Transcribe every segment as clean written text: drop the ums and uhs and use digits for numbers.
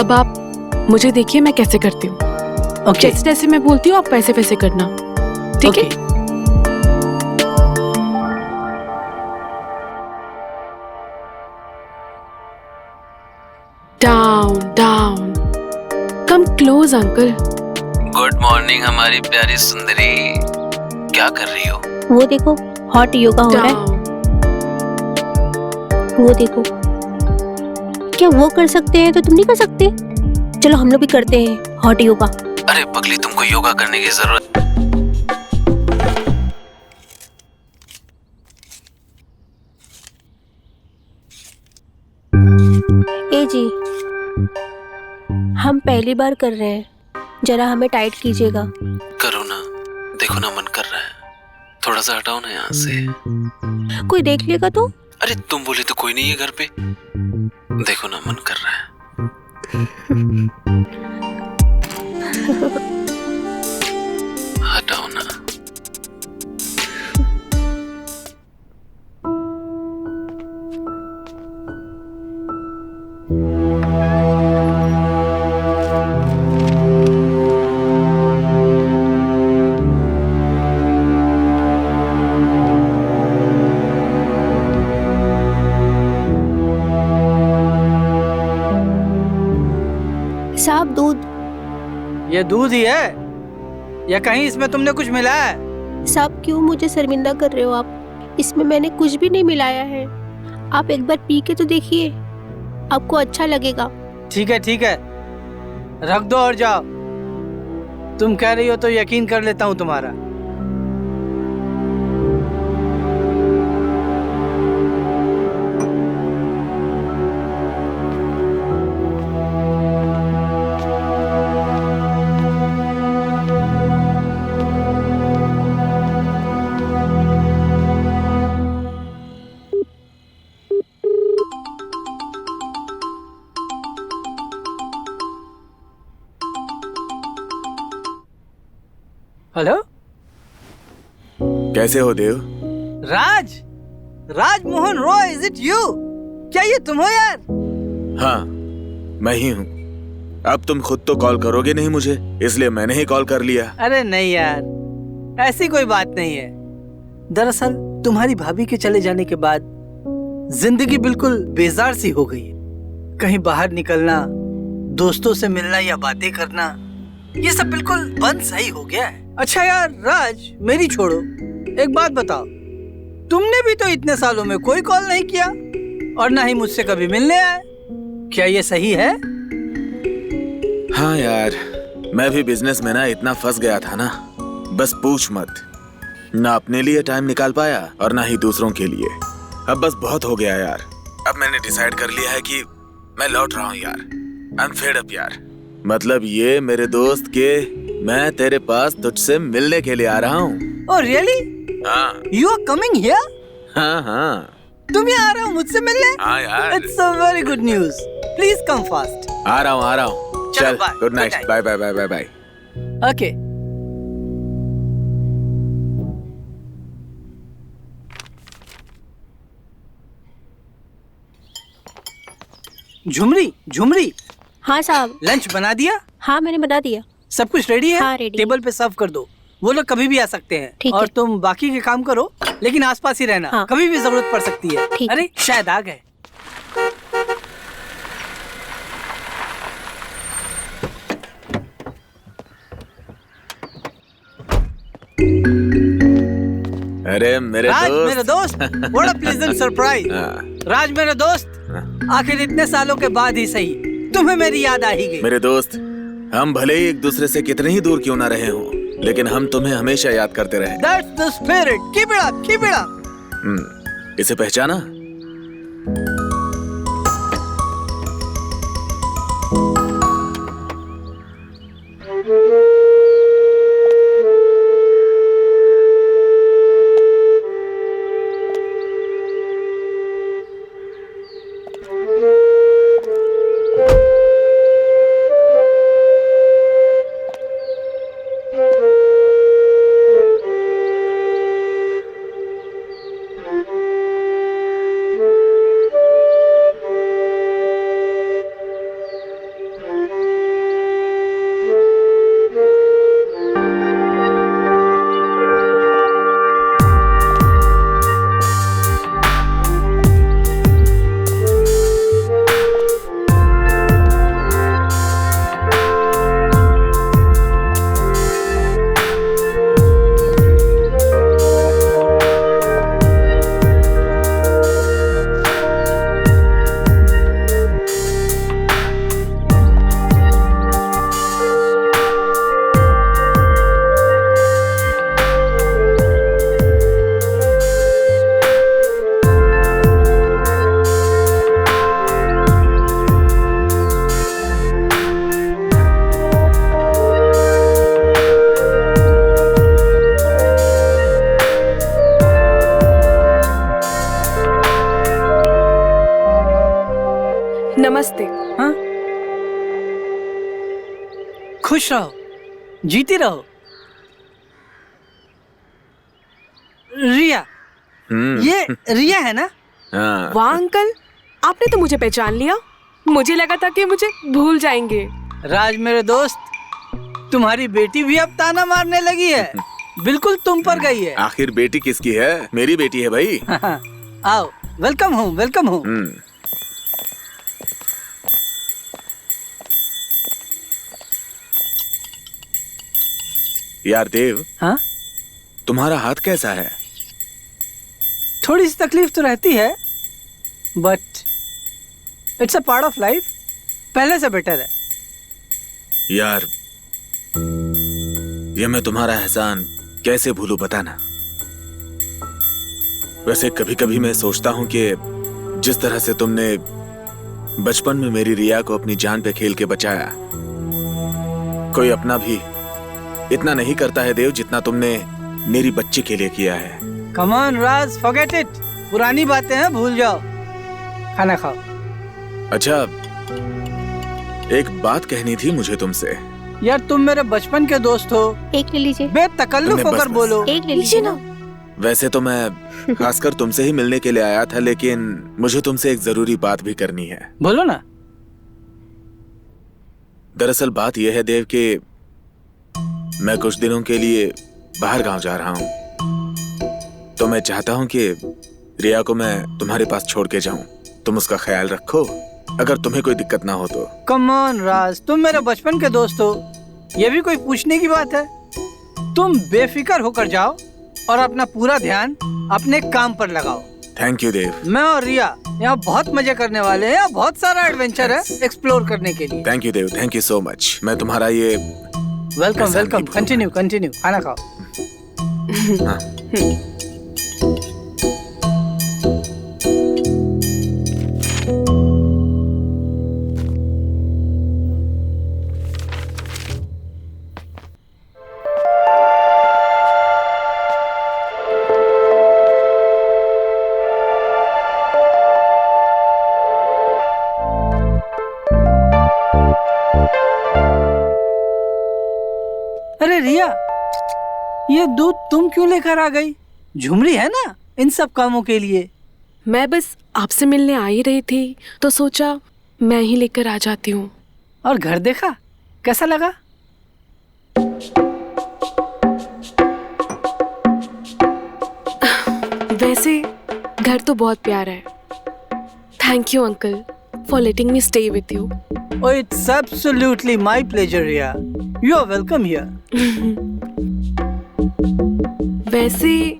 अब आप मुझे देखिए मैं कैसे करती हूँ। ओके जैसे जैसे मैं बोलती हूँ आप वैसे वैसे करना, ठीक है? Down down, come close uncle. Good morning हमारी प्यारी सुंदरी, क्या कर रही हो? वो देखो हॉट योगा हो रहा है, डाउन। वो देखो। क्या वो कर सकते हैं तो तुम नहीं कर सकते? चलो हम लोग भी करते हैं हॉट योगा। अरे पगली, तुमको योगा करने की जरूरत। ए जी, हम पहली बार कर रहे हैं, जरा हमें टाइट कीजिएगा। करो ना, देखो ना मन कर रहा है, थोड़ा सा हटाओ ना यहाँ से। कोई देख लेगा तो? अरे तुम बोले तो कोई नहीं है घर पे, देखो ना मन कर रहा है। हटाओ ना। साहब दूध। ये दूध ही है या कहीं इसमें तुमने कुछ मिलाया है? साहब क्यों मुझे शर्मिंदा कर रहे हो आप? इसमें मैंने कुछ भी नहीं मिलाया है। आप एक बार पी के तो देखिए, आपको अच्छा लगेगा। ठीक है, रख दो और जाओ। तुम कह रही हो तो यकीन कर लेता हूँ तुम्हारा। हेलो, कैसे हो Dev? Raj Mohan Roy, is it you? क्या ये तुम हो यार? हाँ, मैं ही हूँ। अब तुम खुद तो कॉल करोगे नहीं मुझे, इसलिए मैंने ही कॉल कर लिया। अरे नहीं यार, ऐसी कोई बात नहीं है। दरअसल तुम्हारी भाभी के चले जाने के बाद जिंदगी बिल्कुल बेजार सी हो गई है। कहीं बाहर निकलना, दोस्तों से मिलना या बातें करना, ये सब बिल्कुल बंद सही हो गया है। अच्छा यार राज, मेरी छोड़ो, एक बात बताओ, तुमने भी तो इतने सालों में कोई कॉल नहीं किया और ना ही मुझसे कभी मिलने आए, क्या ये सही है? हाँ यार, मैं भी बिजनेस में ना इतना फंस गया था ना, बस पूछ मत। ना अपने लिए टाइम निकाल पाया और ना ही दूसरों के लिए। अब बस बहुत हो गया यार। अब मैंने डिसाइड कर लिया है कि मैं लौट रहा हूँ यार। आई एम फेड अप यार। मतलब ये मेरे दोस्त के, मैं तेरे पास तुझसे मिलने के लिए आ रहा हूँ। Oh really? हाँ यू आर कमिंग हियर? हाँ तुम यहाँ आ रहे हो मुझसे मिलने? हाँ यार, it's a very good news. Please come fast. आ रहा हूँ। चलो, चल, bye. Good night, Good night. Bye bye bye bye bye. Okay. Jhumri, हाँ साहब। लंच बना दिया? हाँ मैंने बना दिया। सब कुछ रेडी है? हाँ, ready टेबल पे सर्व कर दो, वो लोग कभी भी आ सकते हैं। ठीक और है। तुम बाकी के काम करो, लेकिन आसपास ही रहना। हाँ। कभी भी जरूरत पड़ सकती है। ठीक। अरे शायद आ गए। अरे मेरे राज दोस्त। मेरे दोस्त, व्हाट अ प्लेजेंट सरप्राइज। हाँ, राज मेरे दोस्त, आखिर इतने सालों के बाद ही सही तुम्हें मेरी याद आ ही गई। मेरे दोस्त, हम भले ही एक दूसरे से कितने ही दूर क्यों ना रहे हों, लेकिन हम तुम्हें हमेशा याद करते रहे। That's the spirit. Keep it up, keep it up. इसे पहचाना? नमस्ते। हाँ? खुश रहो, जीती रहो। रिया, ये रिया है ना? हाँ। वाह अंकल, आपने तो मुझे पहचान लिया। मुझे लगा था कि मुझे भूल जाएंगे। राज मेरे दोस्त, तुम्हारी बेटी भी अब ताना मारने लगी है। बिल्कुल तुम पर गई है। आखिर बेटी किसकी है? मेरी बेटी है भाई। आओ, वेलकम हूँ, वेलकम हूँ। यार देव, हाँ? तुम्हारा हाथ कैसा है? थोड़ी सी तकलीफ तो रहती है, but it's a part of life. पहले से बेटर है। यार, ये मैं तुम्हारा एहसान कैसे भूलूं बताना। वैसे कभी कभी मैं सोचता हूं कि जिस तरह से तुमने बचपन में मेरी रिया को अपनी जान पे खेल के बचाया, कोई अपना भी इतना नहीं करता है देव जितना तुमने मेरी बच्ची के लिए किया है। Come on Raj, forget it. पुरानी बातें हैं, भूल जाओ। खाना खाओ। अच्छा, एक बात कहनी थी मुझे तुमसे। यार तुम मेरे बचपन के दोस्त हो। एक ले लीजिए। बेतकल्लुफ तुमने होकर बस- बोलो। एक ले लीजिए ना। वैसे तो मैं खासकर तुमसे ही मिलने के लिए आया था, लेकिन मुझे तुमसे एक जरूरी बात भी करनी है। बोलो ना। दरअसल बात यह है देव कि मैं कुछ दिनों के लिए बाहर गांव जा रहा हूं, तो मैं चाहता हूं कि रिया को मैं तुम्हारे पास छोड़ के जाऊं। तुम उसका ख्याल रखो, अगर तुम्हें कोई दिक्कत ना हो तो। कम ऑन राज, तुम मेरे बचपन के दोस्त हो, ये भी कोई पूछने की बात है? तुम बेफिक्र होकर जाओ और अपना पूरा ध्यान अपने काम पर लगाओ। थैंक यू देव। मैं और रिया यहाँ बहुत मजे करने वाले हैं। यहाँ बहुत सारा एडवेंचर है एक्सप्लोर करने के लिए। Thank you Dev, thank you so much. मैं तुम्हारा ये वेलकम एहसान वेलकम। नहीं भूलूंगा। कंटिन्यू कंटिन्यू, खाना खाओ। हाँ। अरे रिया, ये दूध तुम क्यों लेकर आ गई? झुमरी है ना इन सब कामों के लिए। मैं बस आपसे मिलने आ ही रही थी, तो सोचा मैं ही लेकर आ जाती हूँ। और घर देखा, कैसा लगा? वैसे घर तो बहुत प्यारा है। Thank you uncle for letting me stay with you. Oh, it's absolutely my pleasure, Riya. You are welcome here. वैसे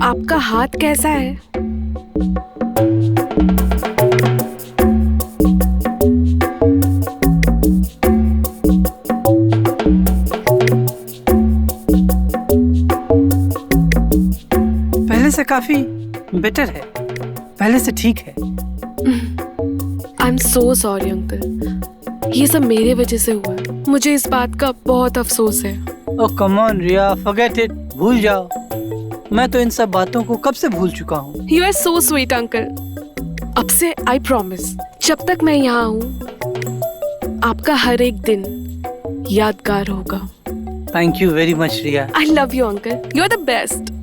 आपका हाथ कैसा है? पहले से काफी बेटर है, पहले से ठीक है। I am so sorry uncle, ये सब मेरे वजह से हुआ है। मुझे इस बात का बहुत अफसोस है। Oh, come on, Riya, forget it. भूल जाओ। मैं तो इन सब बातों को कब से भूल चुका हूँ। You are so sweet uncle. अब से आई प्रॉमिस, जब तक मैं यहाँ हूँ आपका हर एक दिन यादगार होगा। Thank you very much, Riya. I love you uncle, you are the best.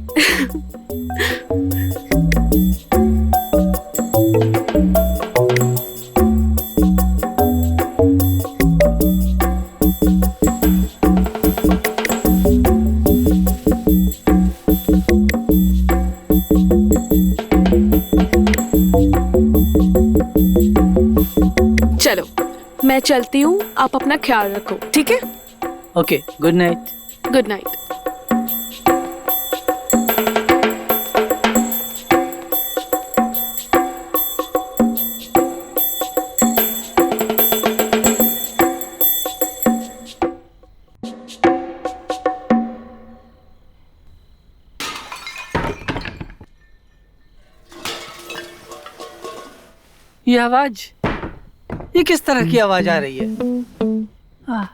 चलो मैं चलती हूँ, आप अपना ख्याल रखो, ठीक है? Okay, good night. Good night. ये आवाज, ये किस तरह की आवाज आ रही है? आह,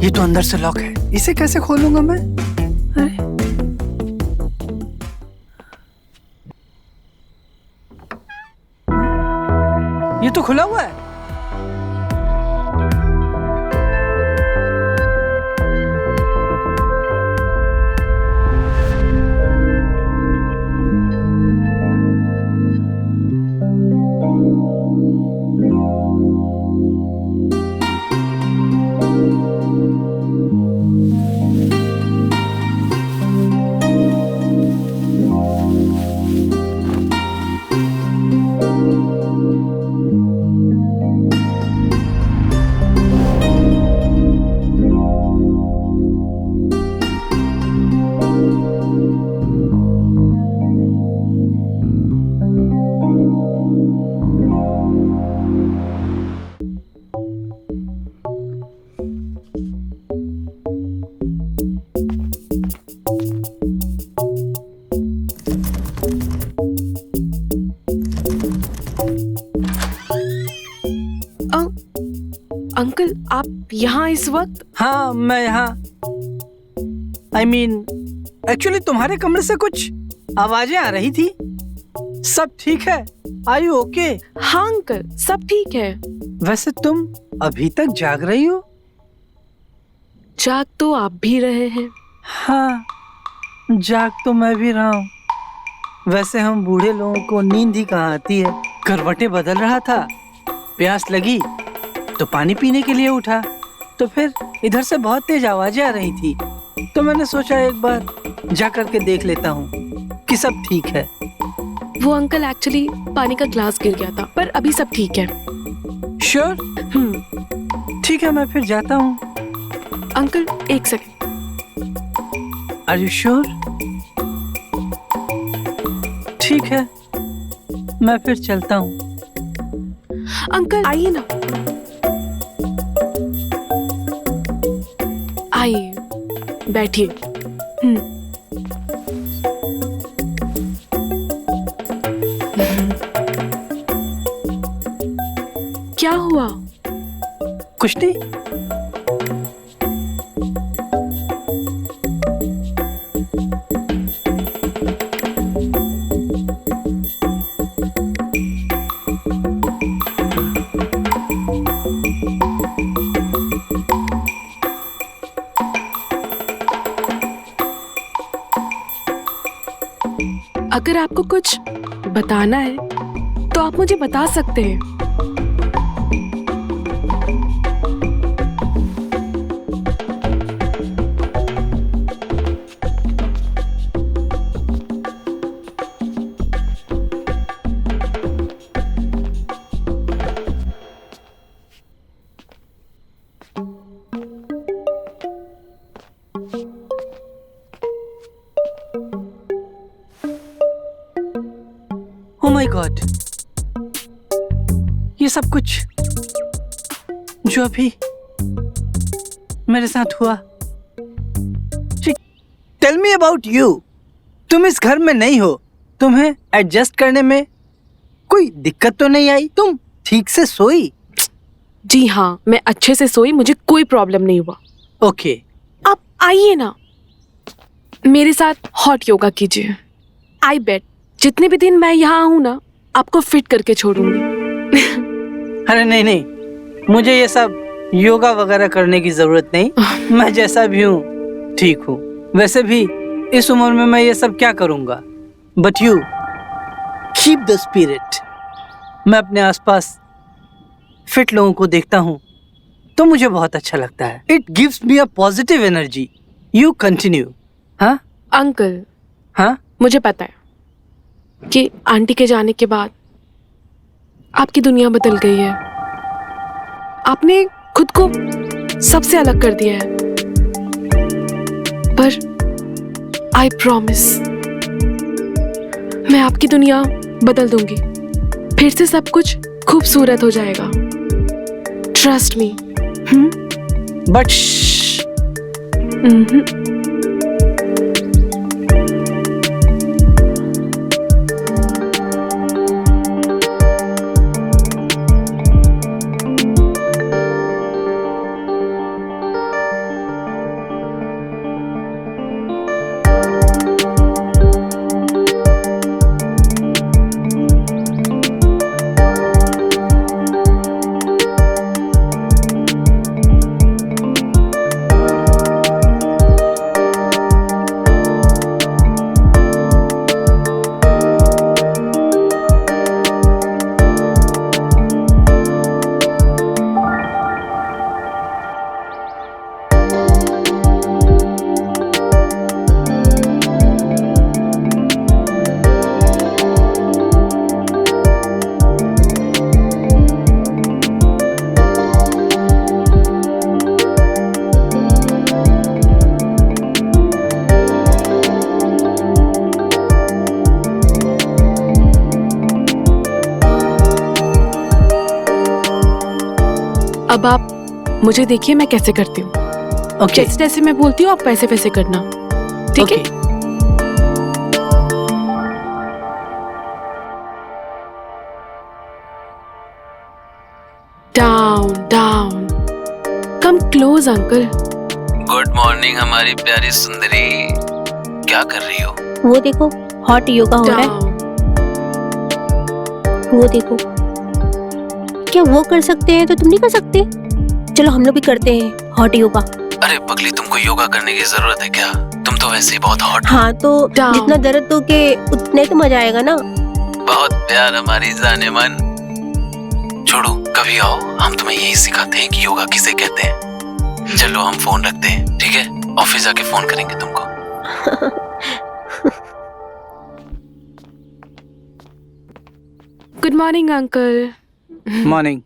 ये तो अंदर से लॉक है, इसे कैसे खोलूंगा मैं? अरे ये तो खुला हुआ है। अंकल, आप यहाँ इस वक्त? हाँ, मैं यहाँ एक्चुअली तुम्हारे कमरे से कुछ आवाजें आ रही थी। सब ठीक है? Are you okay? हाँ अंकल, सब ठीक है। वैसे तुम अभी तक जाग रही हो? जाग तो आप भी रहे हैं। हाँ, जाग तो मैं भी रहा हूँ। वैसे हम बूढ़े लोगों को नींद ही कहाँ आती है। करवटें बदल रहा था, प्यास लगी तो पानी पीने के लिए उठा, तो फिर इधर से बहुत तेज आवाजें आ रही थी, तो मैंने सोचा एक बार जा करके देख लेता हूँ कि सब ठीक है। वो अंकल एक्चुअली पानी का ग्लास गिर गया था, पर अभी सब ठीक है। श्योर? ठीक है, मैं फिर जाता हूँ। अंकल एक सेकंड। Are you sure? ठीक है, मैं फिर चलता हूँ। अंकल आइए ना, आइए बैठिए। क्या हुआ? कुछ नहीं। अगर आपको कुछ बताना है तो आप मुझे बता सकते हैं। Oh my God! ये सब कुछ जो अभी मेरे साथ हुआ। Tell me about you. तुम इस घर में नहीं हो, तुम्हें एडजस्ट करने में कोई दिक्कत तो नहीं आई? तुम ठीक से सोई? जी हाँ, मैं अच्छे से सोई, मुझे कोई प्रॉब्लम नहीं हुआ। ओके। आप आइए ना, मेरे साथ हॉट योगा कीजिए। आई बेट जितने भी दिन मैं यहाँ हूँ ना, आपको फिट करके छोड़ूंगी। अरे नहीं, मुझे ये सब योगा वगैरह करने की जरूरत नहीं। मैं जैसा भी हूँ ठीक हूँ। वैसे भी इस उम्र में मैं ये सब क्या करूँगा। But you keep the spirit. मैं अपने आसपास फिट लोगों को देखता हूँ तो मुझे बहुत अच्छा लगता है। It gives me a positive energy. You continue. हाँ अंकल, हाँ, मुझे पता है कि आंटी के जाने के बाद आपकी दुनिया बदल गई है। आपने खुद को सबसे अलग कर दिया है, पर आई प्रॉमिस मैं आपकी दुनिया बदल दूंगी। फिर से सब कुछ खूबसूरत हो जाएगा। Trust me. बट अब आप मुझे देखिए मैं कैसे करती हूँ। ओके जैसे जैसे मैं बोलती हूँ आप वैसे वैसे करना, ठीक है? Down down, come close uncle. Good morning हमारी प्यारी सुंदरी, क्या कर रही हो? वो देखो हॉट योगा हो रहा है, डाउन। वो देखो। क्या वो कर सकते हैं तो तुम नहीं कर सकते? चलो हम लोग भी करते हैं हॉट योगा। अरे पगली, तुमको योगा करने की जरूरत है क्या? तुम तो वैसे ही बहुत हॉट हो। हाँ तो Down. जितना दर्द हो के उतने तो मजा आएगा ना। बहुत प्यार हमारी जाने मन। छोड़ो, कभी आओ, हम तुम्हें यही सिखाते हैं कि योगा किसे कहते हैं। चलो हम फोन रखते हैं, ठीक है? ऑफिस जाके फोन करेंगे तुमको। Good morning uncle. मॉर्निंग।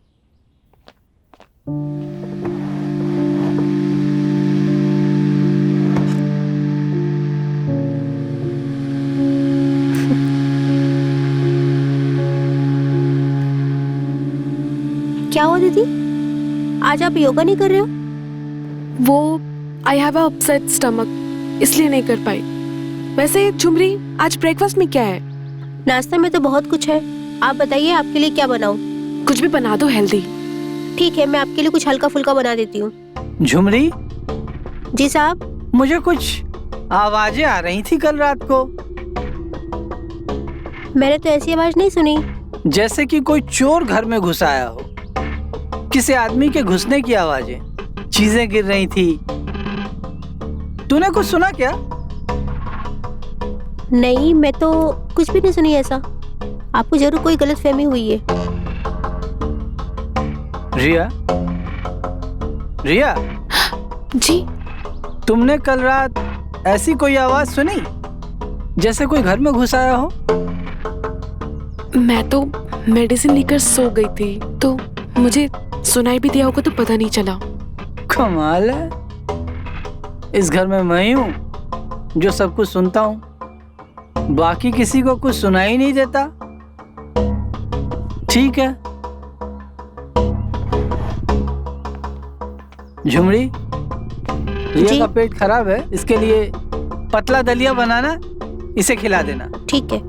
क्या हुआ दीदी, आज आप योगा नहीं कर रहे हो? वो I have a upset stomach, इसलिए नहीं कर पाई। वैसे झुमरी, आज ब्रेकफास्ट में क्या है? नाश्ता में तो बहुत कुछ है, आप बताइए आपके लिए क्या बनाऊं? कुछ भी बना दो हेल्दी। ठीक है, मैं आपके लिए कुछ हल्का फुल्का बना देती हूँ। झुमरी, जी साहब। मुझे कुछ आवाजें आ रही थी कल रात को, मैंने तो ऐसी आवाज नहीं सुनी। जैसे कि कोई चोर घर में घुस आया हो। किसी आदमी के घुसने की आवाजें, चीजें गिर रही थी। तूने कुछ सुना क्या? नहीं, मैं तो कुछ भी नहीं सुनी ऐसा। आपको जरूर कोई गलतफहमी हुई है। रिया, रिया, जी? तुमने कल रात ऐसी कोई आवाज सुनी जैसे कोई घर में घुस आया हो? मैं तो मेडिसिन लेकर सो गई थी, तो मुझे सुनाई भी दिया होगा तो पता नहीं चला। कमाल है, इस घर में मैं ही हूँ जो सब कुछ सुनता हूँ, बाकी किसी को कुछ सुनाई नहीं देता। ठीक है झुमरी, रिया जी? का पेट खराब है, इसके लिए पतला दलिया बनाना, इसे खिला देना। ठीक है।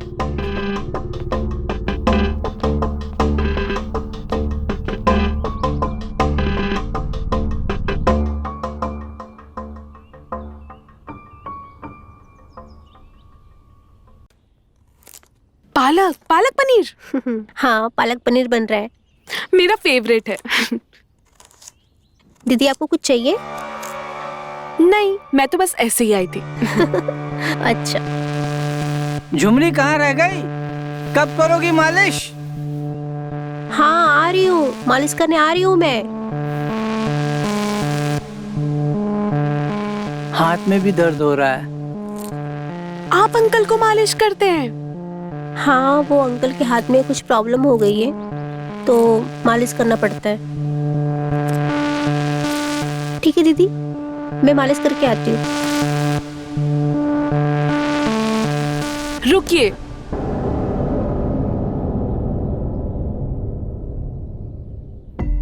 पालक पालक पनीर हाँ, पालक पनीर बन रहा है। मेरा फेवरेट है। दीदी आपको कुछ चाहिए? नहीं, मैं तो बस ऐसे ही आई थी। अच्छा। झुमरी कहाँ रह गई? कब करोगी मालिश? हाँ आ रही हूँ, मालिश करने आ रही हूँ मैं। हाथ में भी दर्द हो रहा है। आप अंकल को मालिश करते हैं? हाँ, वो अंकल के हाथ में कुछ प्रॉब्लम हो गई है तो मालिश करना पड़ता है। ठीक है दीदी, मैं मालिश करके आती हूँ। रुकिए,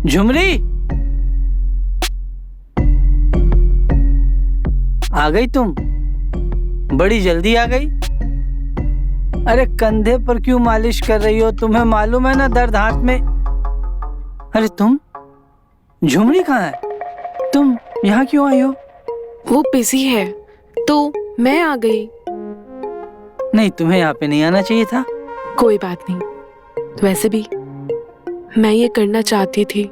झुमरी, आ गई तुम? बड़ी जल्दी आ गई। अरे कंधे पर क्यों मालिश कर रही हो? तुम्हें मालूम है ना दर्द हाथ में। अरे तुम, झुमरी कहाँ है? तुम यहाँ क्यों आई हो? वो बिजी है तो मैं आ गई। नहीं, तुम्हें यहाँ पे नहीं आना चाहिए था। कोई बात नहीं, वैसे भी मैं ये करना चाहती थी।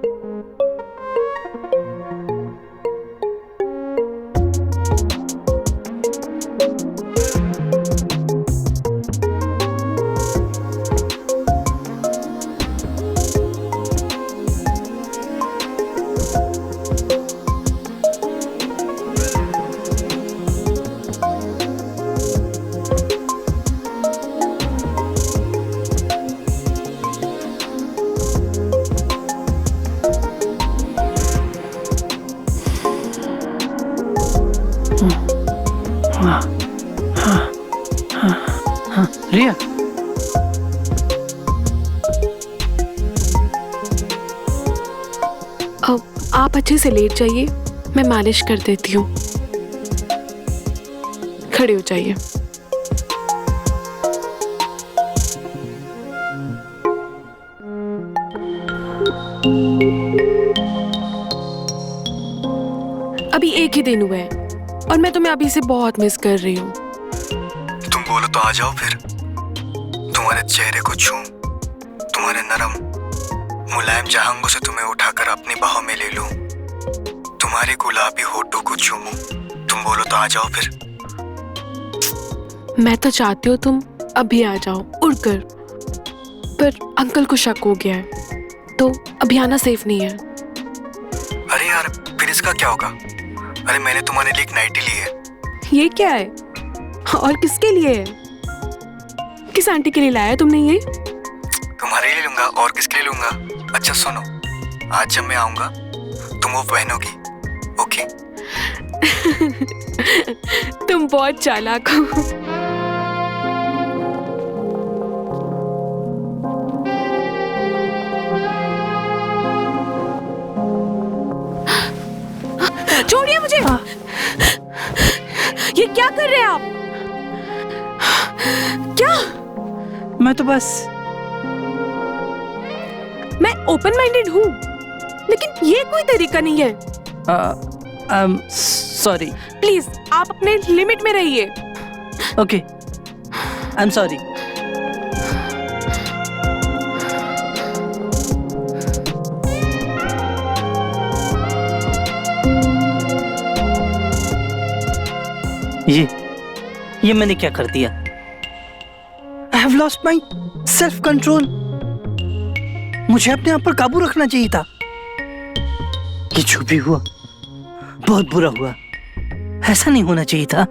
रिया, आप अच्छे से लेट जाइए, मैं मालिश कर देती हूँ। खड़े हो जाइए। अभी एक ही दिन हुआ है और मैं तुम्हें अभी से बहुत मिस कर रही हूँ। तुम बोलो तो आ जाओ फिर। तुम्हारे चेहरे को छूं, तुम्हारे नरम मुलायम जहांगों से तुम्हें उठाकर अपनी बाहों में ले लूं, तुम्हारे गुलाबी होठों को चूमूं। तुम बोलो तो आ जाओ फिर। मैं तो चाहती हूँ तुम अभी आ जाओ उड़कर, पर अंकल को शक हो गया है तो अभी आना सेफ नहीं है। अरे यार, फिर इसका क्या होगा? अरे मैंने तुम्हारे लिए एक नाइटी ली है। ये क्या है और किसके लिए है? किस आंटी के लिए लाया तुमने ये? तुम्हारे लिए लूंगा और किसके लिए लूंगा? अच्छा सुनो, आज जब मैं आऊंगा तुम वो पहनोगी, ओके? तुम बहुत चालाक हो। छोड़िए मुझे। ये क्या कर रहे हैं आप? क्या? मैं तो बस मैं ओपन माइंडेड हूँ, लेकिन ये कोई तरीका नहीं है। सॉरी। प्लीज आप अपने लिमिट में रहिए। Okay, I am sorry. ये मैंने क्या कर दिया? I have lost my self control. मुझे अपने आप पर काबू रखना चाहिए था। ये जो भी हुआ बहुत बुरा हुआ, ऐसा नहीं होना चाहिए था।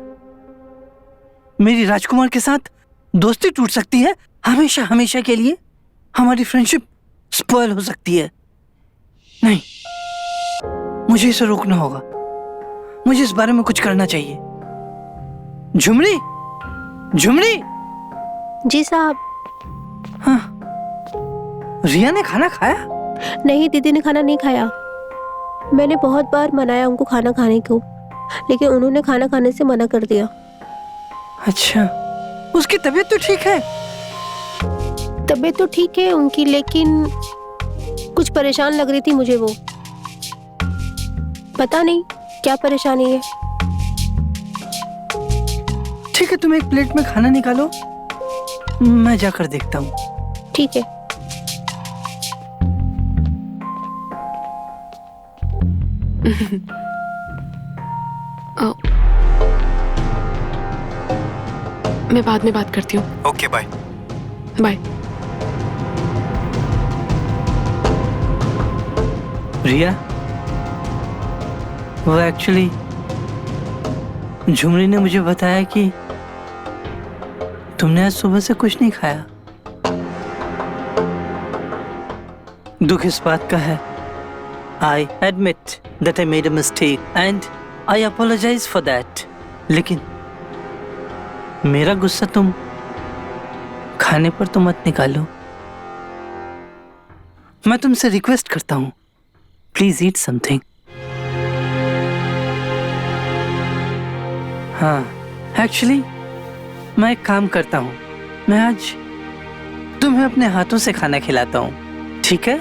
मेरी राजकुमार के साथ दोस्ती टूट सकती है हमेशा हमेशा के लिए। हमारी फ्रेंडशिप स्पॉइल हो सकती है। नहीं, मुझे इसे रोकना होगा। मुझे इस बारे में कुछ करना चाहिए। झुमरी, झुमरी। जी साहब। हाँ, रिया ने खाना खाया? नहीं, दीदी ने खाना नहीं खाया। मैंने बहुत बार मनाया उनको खाना खाने को, लेकिन उन्होंने खाना खाने से मना कर दिया। अच्छा, उसकी तबीयत तो ठीक है? तबीयत तो ठीक है उनकी, लेकिन कुछ परेशान लग रही थी मुझे वो। पता नहीं क्या परेशानी है। ठीक है, तुम एक प्लेट में खाना निकालो, मैं जाकर देखता हूँ। ठीक है। मैं बाद में बात करती हूँ। Okay, bye. बाय। रिया, वो एक्चुअली झुमरी ने मुझे बताया कि तुमने आज सुबह से कुछ नहीं खाया। दुख इस बात का है, I admit that I made a mistake and I apologize for that. लेकिन मेरा गुस्सा तुम खाने पर तो मत निकालो। मैं तुमसे रिक्वेस्ट करता हूँ, प्लीज ईट समथिंग। हाँ, एक्चुअली मैं एक काम करता हूँ, मैं आज तुम्हें अपने हाथों से खाना खिलाता हूँ, ठीक है?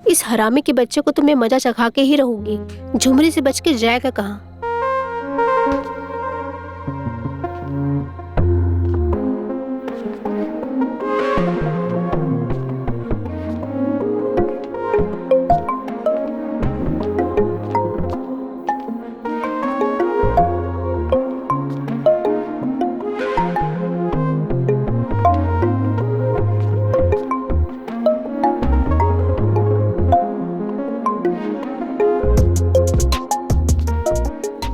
इस हरामी के बच्चे को तो मैं मजा चखा के ही रहूंगी। झुमरी से बच के जाएगा कहाँ?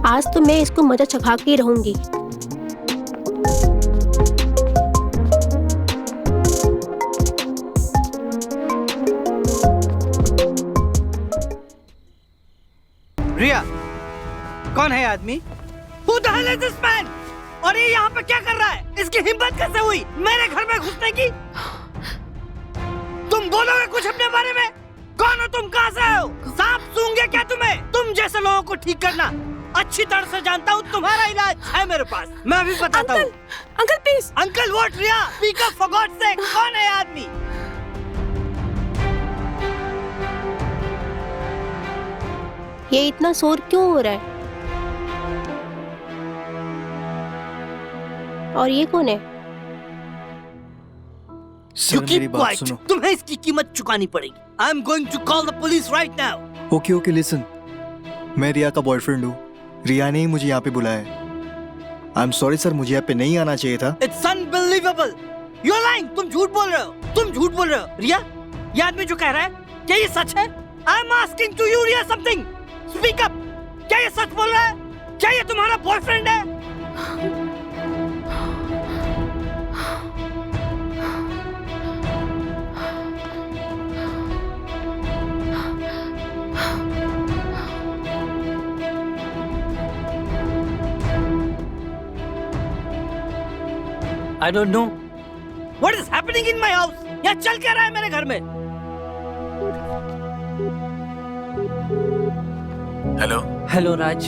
आज तो मैं इसको मजा चखा के ही रहूंगी। कौन है आदमी? Who the hell is this man? और ये यहाँ पे क्या कर रहा है? इसकी हिम्मत कैसे हुई मेरे घर में घुसने की? तुम बोलोगे कुछ अपने बारे में? कौन हो तुम? कहाँ से आए हो? सांप सूंघे क्या तुम्हें? तुम जैसे लोगों को ठीक करना अच्छी तरह से जानता हूँ। तुम्हारा इलाज है मेरे पास, मैं अभी बताता हूँ। Uncle please. Uncle what Riya? Speak up for God sake. कौन है आदमी? ये इतना शोर क्यों हो रहा है? और ये कौन है? सर मेरी बात सुनो। तुम्हें इसकी कीमत चुकानी पड़ेगी। I am going to call the police right now. Okay okay listen, मैं रिया का बॉयफ्रेंड हूँ। रिया ने ही मुझे यहाँ पे बुलाया है। आई एम सॉरी सर, मुझे यहाँ पे नहीं आना चाहिए था। It's unbelievable. You are lying. तुम झूठ बोल रहे हो। तुम झूठ बोल रहे हो। रिया, ये आदमी जो कह रहा है क्या ये सच है? I am asking to you Riya something. Speak up. क्या ये सच बोल रहा है? क्या ये तुम्हारा बॉयफ्रेंड है? I don't know. What is happening in my house? यहाँ चल क्या रहा है मेरे घर में? हेलो। हेलो राज।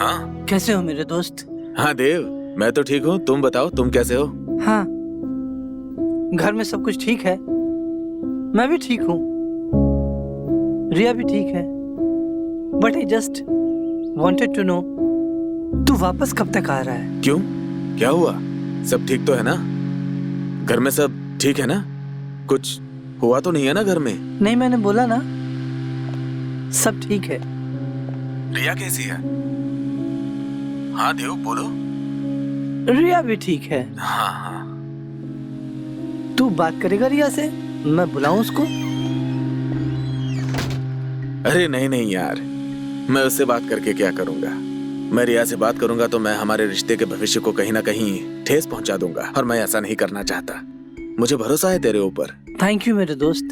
हाँ कैसे हो मेरे दोस्त? हाँ देव, मैं तो ठीक हूँ। तुम बताओ, तुम कैसे हो? हाँ, घर में सब कुछ ठीक है। मैं भी ठीक हूँ। रिया भी ठीक है। But I just wanted to know, तू वापस कब तक आ रहा है? क्यों, क्या हुआ? सब ठीक तो है ना? घर में सब ठीक है ना? कुछ हुआ तो नहीं है ना घर में? नहीं, मैंने बोला ना सब ठीक है। रिया कैसी है? हाँ देव बोलो। रिया भी ठीक है। हाँ हाँ। तू बात करेगा रिया से? मैं बुलाऊं उसको? अरे नहीं नहीं यार, मैं उससे बात करके क्या करूंगा? मैं रिया से बात करूंगा तो मैं हमारे रिश्ते के भविष्य को कहीं ना कहीं ठेस पहुंचा दूंगा, और मैं ऐसा नहीं करना चाहता। मुझे भरोसा है तेरे ऊपर। थैंक यू मेरे दोस्त,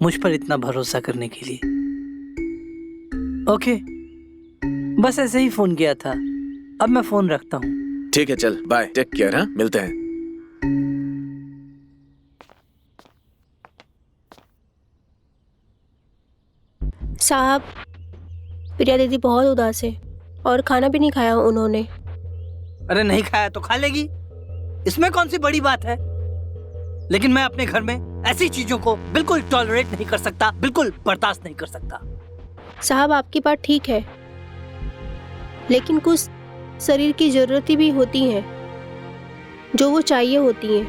मुझ पर इतना भरोसा करने के लिए। ओके, बस ऐसे ही फोन किया था। अब मैं फोन रखता हूँ। ठीक है, चल बाय, टेक केयर। हाँ, मिलते हैं। साहब, प्रिया दीदी बहुत उदास है और खाना भी नहीं खाया उन्होंने। अरे नहीं खाया तो खा लेगी, इसमें कौन सी बड़ी बात है? लेकिन मैं अपने घर में ऐसी चीजों को बिल्कुल टॉलरेट नहीं कर सकता, बिल्कुल बर्दाश्त नहीं कर सकता। साहब, आपकी बात ठीक है, लेकिन कुछ शरीर की जरूरतें भी होती हैं जो वो चाहिए होती हैं।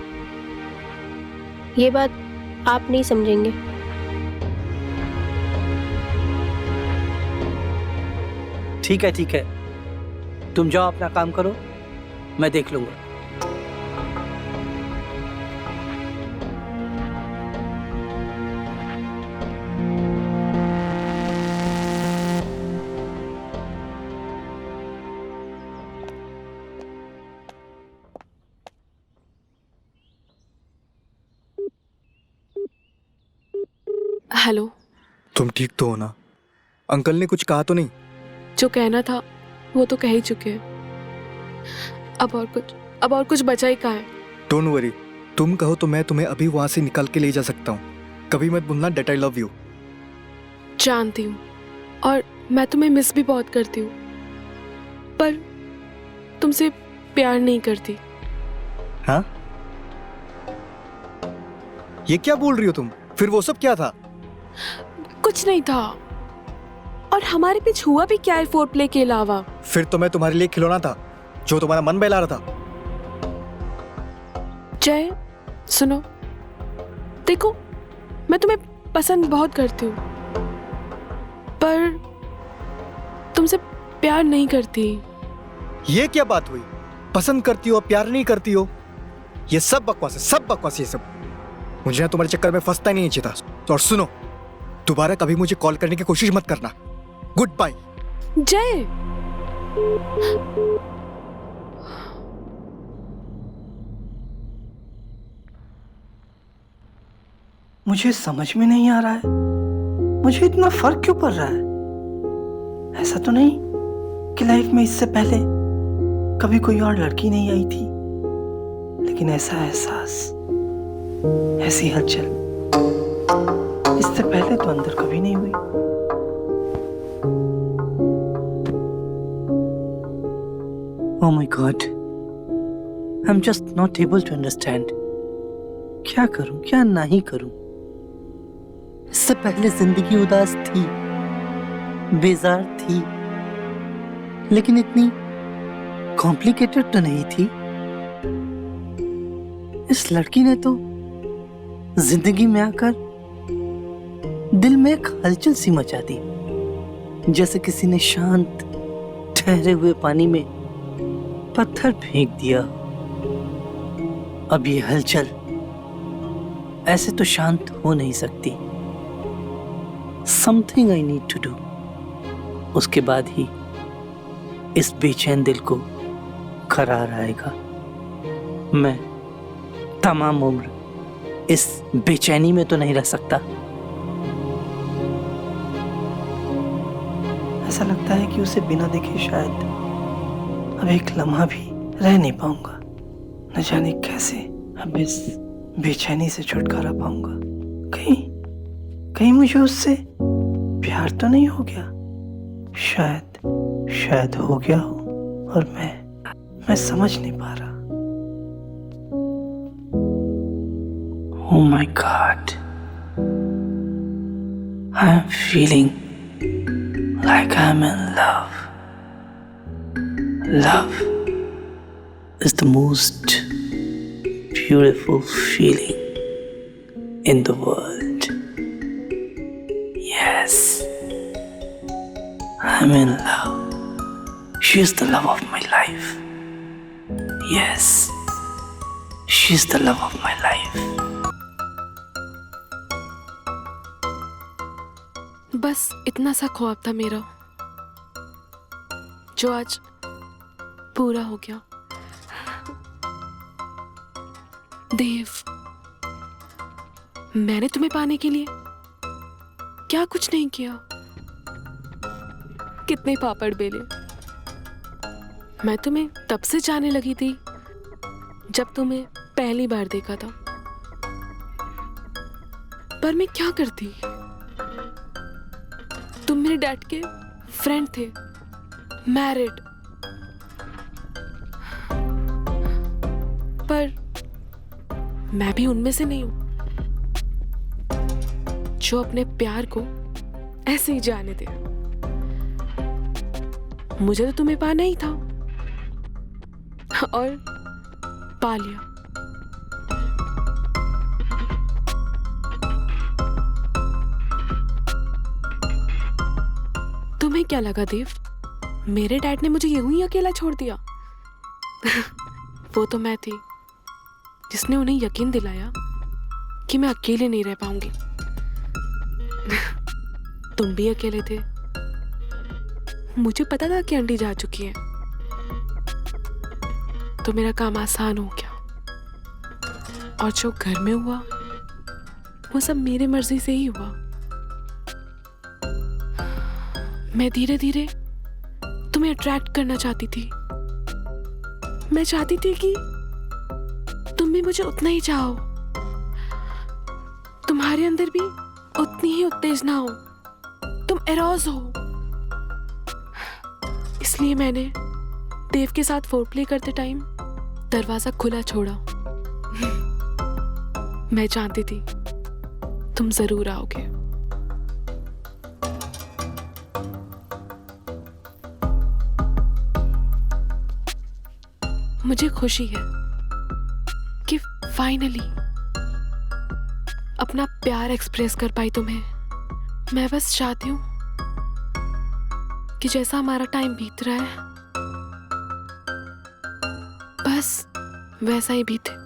ये बात आप नहीं समझेंगे। ठीक है ठीक है, तुम जाओ अपना काम करो, मैं देख लूंगा। हेलो। तुम ठीक तो हो ना? अंकल ने कुछ कहा तो नहीं? जो कहना था वो तो कह ही चुके हैं। अब और कुछ बचा ही कहाँ है? डोंट वरी, तुम कहो तो मैं तुम्हें अभी वहां से निकाल के ले जा सकता हूँ। कभी मत भूलना दैट आई लव यू। जानती हूँ, और मैं तुम्हें मिस भी बहुत करती हूँ, पर तुमसे प्यार नहीं करती। हाँ, ये क्या बोल रही हो तुम? फिर वो सब क्या था? कुछ नहीं था, और हमारे बीच हुआ भी क्या है फोर प्ले के अलावा? फिर तो मैं तुम्हारे लिए खिलौना था जो तुम्हारा मन बहला रहा था। जय, सुनो, देखो, मैं तुम्हें पसंद बहुत करती हूँ, पर तुमसे प्यार नहीं करती। ये क्या बात हुई? पसंद करती हो, प्यार नहीं करती हो? ये सब बकवास है, सब बकवास। ये सब मुझे ना तुम्हारे चक्कर में फंसता नहीं चाहिए था। और सुनो, दोबारा कभी मुझे कॉल करने की कोशिश मत करना। Good bye. जय, मुझे समझ में नहीं आ रहा है, मुझे इतना फर्क क्यों पड़ रहा है? ऐसा तो नहीं कि लाइफ में इससे पहले कभी कोई और लड़की नहीं आई थी, लेकिन ऐसा एहसास, ऐसी हलचल इससे पहले तो अंदर कभी नहीं हुई। Oh my God, I'm just not able to understand. क्या करूं, क्या नहीं करूं? इससे पहले जिंदगी उदास थी, बेजार थी, लेकिन इतनी कॉम्प्लिकेटेड तो नहीं थी। इस लड़की ने तो जिंदगी में आकर दिल में एक हलचल सी मचा दी, जैसे किसी ने शांत ठहरे हुए पानी में पत्थर फेंक दिया। अब ये हलचल ऐसे तो शांत हो नहीं सकती। Something I need to do. उसके बाद ही इस बेचैन दिल को करार आएगा। मैं तमाम उम्र इस बेचैनी में तो नहीं रह सकता। ऐसा लगता है कि उसे बिना देखे शायद अब एक लम्हा भी रह नहीं पाऊंगा। न जाने कैसे अब इस बेचैनी से छुटकारा पाऊंगा। कहीं मुझे उससे प्यार तो नहीं हो गया? शायद हो गया हो और मैं समझ नहीं पा रहा। Oh my God, I'm feeling like I'm in love. Love is the most beautiful feeling in the world. Yes, I'm in love. She is the love of my life. Yes, she is the love of my life. बस इतना सा ख्वाब था मेरा, जो आज पूरा हो गया। देव, मैंने तुम्हें पाने के लिए क्या कुछ नहीं किया। कितने पापड़ बेले। मैं तुम्हें तब से जाने लगी थी जब तुम्हें पहली बार देखा था, पर मैं क्या करती। तुम मेरे डैड के फ्रेंड थे, मैरिड, पर मैं भी उनमें से नहीं हूं जो अपने प्यार को ऐसे ही जाने दे। मुझे तो तुम्हें पाना ही था और पा लिया। तुम्हें क्या लगा देव, मेरे डैड ने मुझे यूं ही अकेला छोड़ दिया? वो तो मैं थी जिसने उन्हें यकीन दिलाया कि मैं अकेले नहीं रह पाऊंगी। तुम भी अकेले थे। मुझे पता था कि आंटी जा चुकी है, तो मेरा काम आसान हो गया। और जो घर में हुआ वो सब मेरी मर्जी से ही हुआ। मैं धीरे धीरे तुम्हें अट्रैक्ट करना चाहती थी। मैं चाहती थी कि तुम भी मुझे उतना ही चाहो, तुम्हारे अंदर भी उतनी ही उत्तेजना हो, तुम एरोज हो। इसलिए मैंने देव के साथ फोरप्ले करते टाइम दरवाजा खुला छोड़ा। मैं जानती थी तुम जरूर आओगे। मुझे खुशी है कि फाइनली अपना प्यार एक्सप्रेस कर पाई तुम्हें। मैं बस चाहती हूं कि जैसा हमारा टाइम बीत रहा है बस वैसा ही बीते।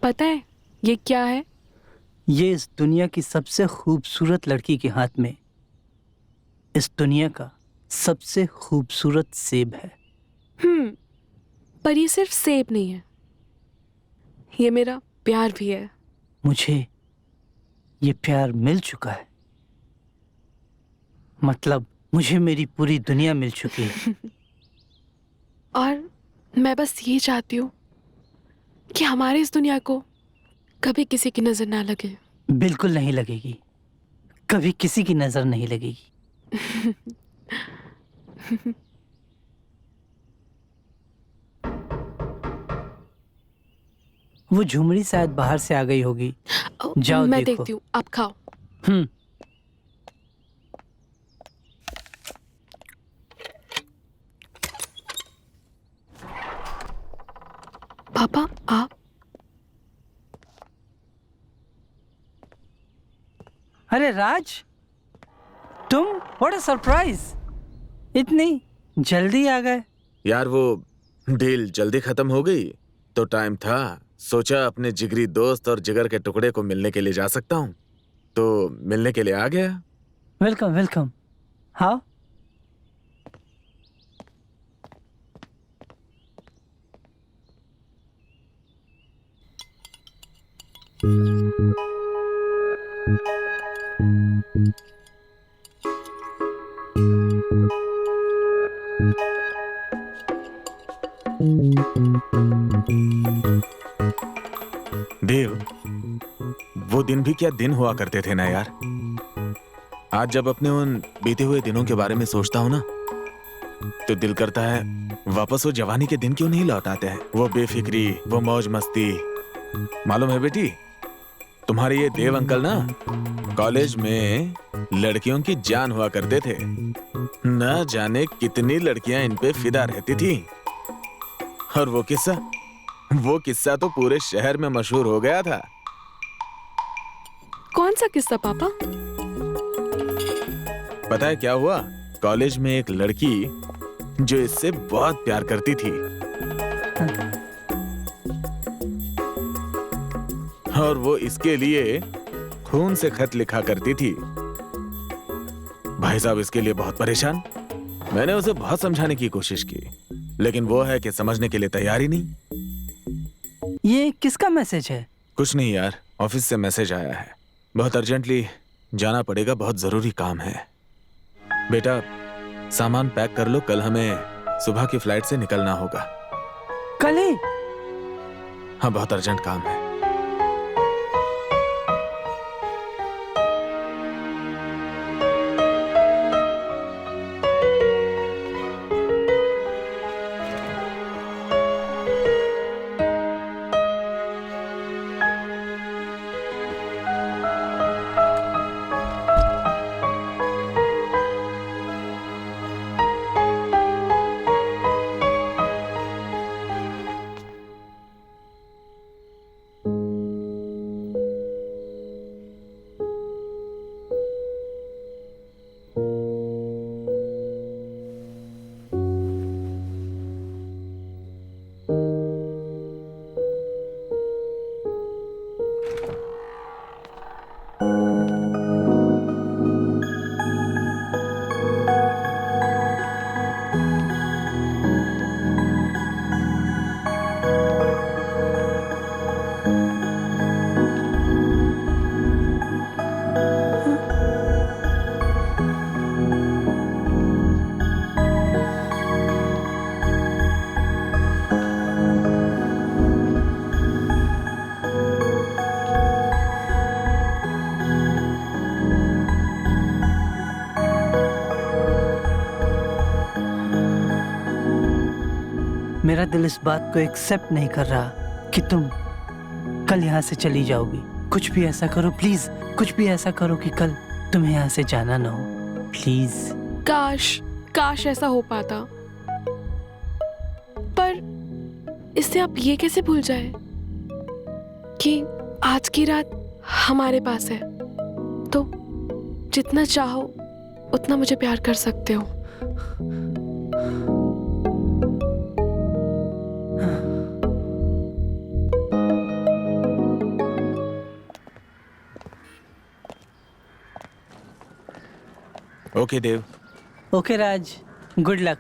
पता है ये क्या है? ये इस दुनिया की सबसे खूबसूरत लड़की के हाथ में इस दुनिया का सबसे खूबसूरत सेब है। पर ये सिर्फ सेब नहीं है, ये मेरा प्यार भी है। मुझे ये प्यार मिल चुका है, मतलब मुझे मेरी पूरी दुनिया मिल चुकी है। और मैं बस ये चाहती हूँ कि हमारे इस दुनिया को कभी किसी की नजर ना लगे। बिल्कुल नहीं लगेगी, कभी किसी की नजर नहीं लगेगी। वो झुमरी शायद बाहर से आ गई होगी। जाओ मैं देखो। देखती हूँ, आप खाओ। हम्म। पापा आप। अरे राज, तुम, व्हाट अ सरप्राइज, इतनी जल्दी आ गए। यार वो डील जल्दी खत्म हो गई तो टाइम था, सोचा अपने जिगरी दोस्त और जिगर के टुकड़े को मिलने के लिए जा सकता हूँ, तो मिलने के लिए आ गया। Welcome welcome. हाँ, देव, वो दिन भी क्या दिन हुआ करते थे ना यार। आज जब अपने उन बीते हुए दिनों के बारे में सोचता हूँ ना, तो दिल करता है वापस वो जवानी के दिन क्यों नहीं लौट आते हैं। वो बेफिक्री, वो मौज मस्ती। मालूम है बेटी, तुम्हारे ये देव अंकल ना कॉलेज में लड़कियों की जान हुआ करते थे। न जाने कितनी लड़कियां इन पे फिदा रहती थी। और वो किस्सा तो पूरे शहर में मशहूर हो गया था। कौन सा किस्सा पापा? पता है क्या हुआ? कॉलेज में एक लड़की जो इससे बहुत प्यार करती थी, और वो इसके लिए खून से खत लिखा करती थी। भाई साहब इसके लिए बहुत परेशान। मैंने उसे बहुत समझाने की कोशिश की, लेकिन वो है कि समझने के लिए तैयार ही नहीं। ये किसका मैसेज है? कुछ नहीं यार, ऑफिस से मैसेज आया है, बहुत अर्जेंटली जाना पड़ेगा, बहुत जरूरी काम है। बेटा सामान पैक कर लो, कल हमें सुबह की फ्लाइट से निकलना होगा। कल ही? हाँ, बहुत अर्जेंट काम है। मेरा दिल इस बात को एक्सेप्ट नहीं कर रहा कि तुम कल यहाँ से चली जाओगी। कुछ भी ऐसा करो प्लीज, कुछ भी ऐसा करो कि कल तुम्हें यहाँ से जाना ना हो, प्लीज। काश ऐसा हो पाता, पर इससे आप ये कैसे भूल जाए कि आज की रात हमारे पास है, तो जितना चाहो उतना मुझे प्यार कर सकते हो। ओके देव, ओके राज, गुड लक।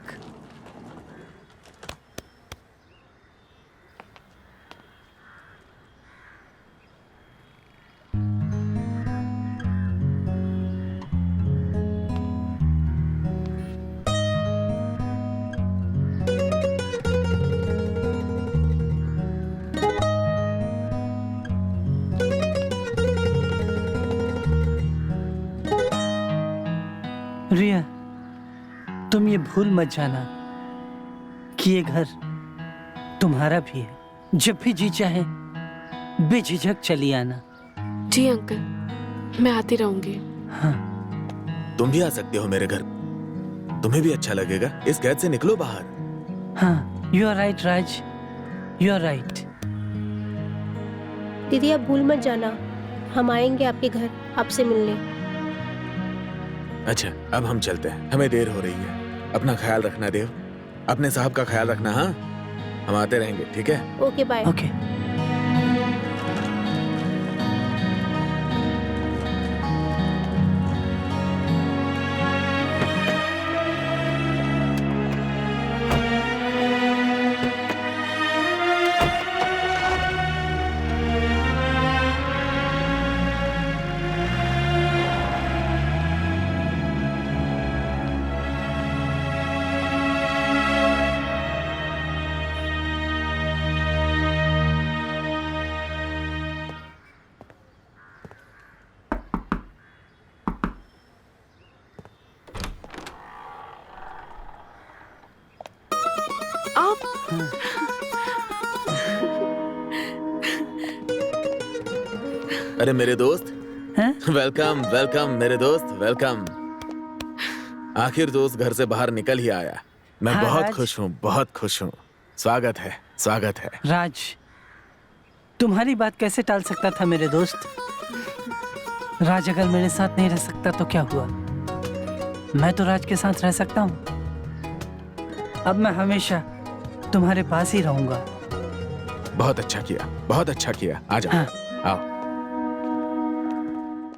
रिया, तुम ये भूल मत जाना कि ये घर तुम्हारा भी है। जब भी जी चाहे बेझिझक चली आना। जी अंकल, मैं आती रहूंगी। हाँ, तुम भी आ सकते हो मेरे घर, तुम्हें भी अच्छा लगेगा। इस कैद से निकलो बाहर। हाँ, you are right Raj, you are right. दीदी आप भूल मत जाना, हम आएंगे आपके घर आपसे मिलने। अच्छा, अब हम चलते हैं, हमें देर हो रही है। अपना ख्याल रखना देव, अपने साहब का ख्याल रखना। हाँ, हम आते रहेंगे, ठीक है? Okay bye. ओके। आप अरे मेरे दोस्त, हैं? वेलकम वेलकम मेरे दोस्त, वेलकम। आखिर दोस्त घर से बाहर निकल ही आया। मैं हाँ, बहुत राज। खुश हूँ, बहुत खुश हूँ। स्वागत है, स्वागत है। राज, तुम्हारी बात कैसे टाल सकता था मेरे दोस्त? राज अगर मेरे साथ नहीं रह सकता तो क्या हुआ? मैं तो राज के साथ रह सकता हूँ। अब मैं हमेशा तुम्हारे पास ही रहूंगा। बहुत अच्छा किया, बहुत अच्छा किया। आ जाओ, हाँ। आओ।